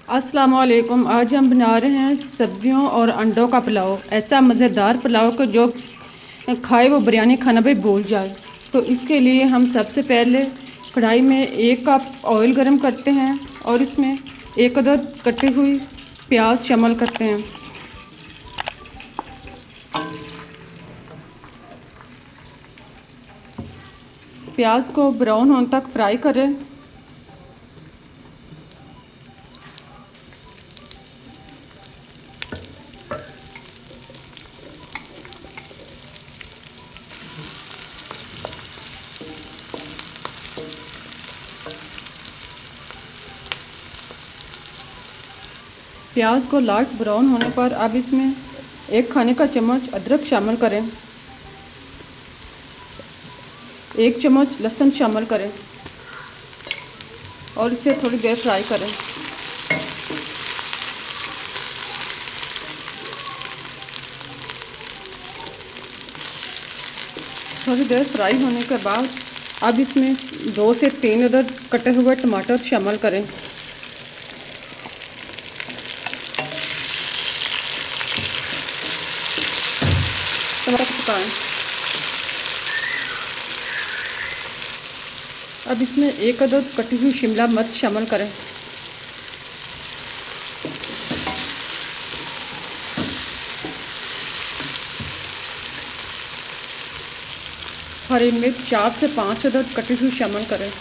अस्सलाम वालेकुम। आज हम बना रहे हैं सब्जियों और अंडों का पुलाव। ऐसा मज़ेदार पुलाव को जो खाए वो बिरयानी खाना भी भूल जाए। तो इसके लिए हम सबसे पहले कढ़ाई में 1 कप ऑयल गरम करते हैं और इसमें 1 अदद कटी हुई प्याज शामिल करते हैं। प्याज को ब्राउन होने तक फ्राई करें। प्याज को लाइट ब्राउन होने पर अब इसमें 1 खाने का चम्मच अदरक शामिल करें, 1 चम्मच लहसुन शामिल करें और इसे थोड़ी देर फ्राई करें। थोड़ी देर फ्राई होने के बाद अब इसमें 2 से 3 अदद कटे हुए टमाटर शामिल करें। टमाटर पकाएं। अब इसमें 1 अदद कटी हुई शिमला मिर्च शामिल करें। हरी मिर्च 4 से 5 अदद कटी हुई शामिल करें।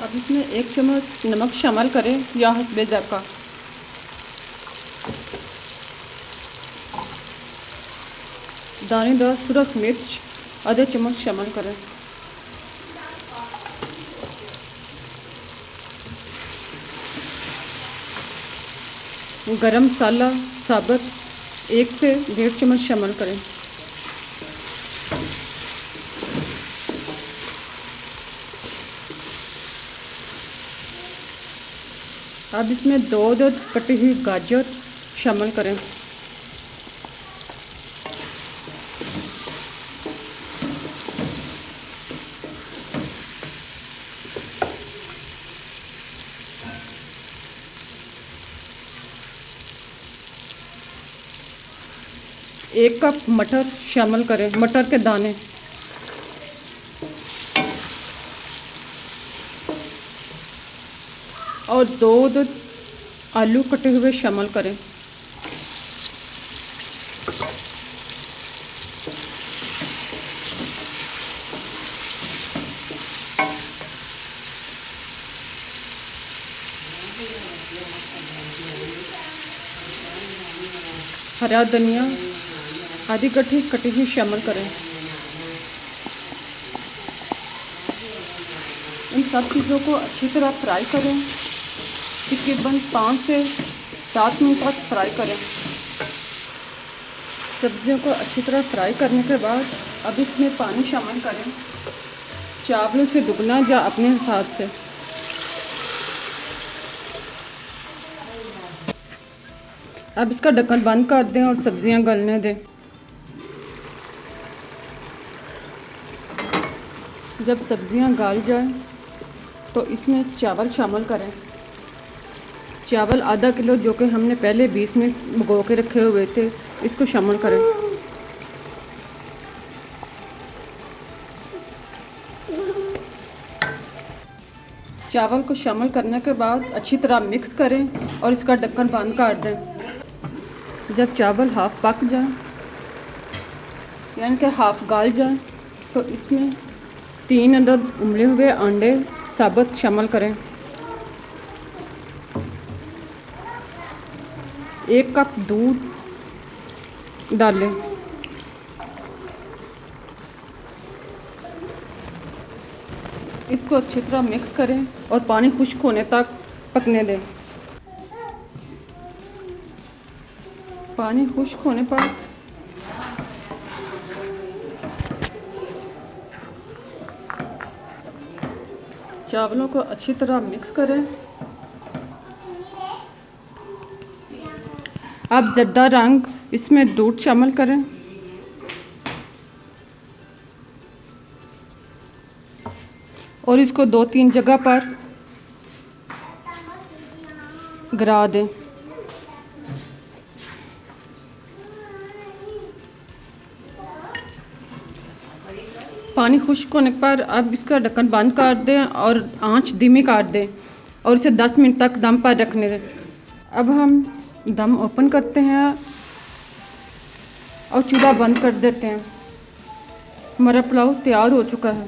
अब इसमें 1 चम्मच नमक शामिल करें या हस्बे ज़ायक़ा। दानेदार सुरख मिर्च आधा चम्मच शामिल करें। गरम मसाला साबुत 1 से 1.5 चम्मच शामिल करें। अब इसमें 2 अदद कटी हुई गाजर शामिल करें। एक कप मटर शामिल करें, मटर के दाने। और 2 अदद आलू कटे हुए शामिल करें। हरा धनिया आधी गड्ढी कटी हुई शामिल करें। इन सब चीज़ों को अच्छी तरह फ्राई करें। तकरीबन 5 से 7 मिनट तक फ्राई करें। सब्जियों को अच्छी तरह फ्राई करने के बाद अब इसमें पानी शामिल करें, चावलों से दुगना या अपने हिसाब से। अब इसका ढक्कन बंद कर दें और सब्जियां गलने दें। जब सब्जियां गल जाएं तो इसमें चावल शामिल करें। चावल आधा किलो जो कि हमने पहले 20 मिनट भिगो के रखे हुए थे, इसको शामिल करें। चावल को शामिल करने के बाद अच्छी तरह मिक्स करें और इसका ढक्कन बंद कर दें। जब चावल हाफ पक जाए यानी कि हाफ गल जाए तो इसमें 3 अदद उबले हुए अंडे साबुत शामिल करें। 1 कप दूध डालें। इसको अच्छी तरह मिक्स करें और पानी खुश्क होने तक पकने दें। पानी खुश्क होने पर चावलों को अच्छी तरह मिक्स करें। अब ज़र्दा रंग इसमें दूध शामिल करें। और इसको 2-3 जगह पर गिरा दें। पानी खुश्क होने पर अब इसका ढक्कन बंद कर दें और आंच धीमी कर दें और इसे 10 मिनट तक दम पर रखने दें। अब हम दम ओपन करते हैं और चूल्हा बंद कर देते हैं। हमारा पुलाव तैयार हो चुका है।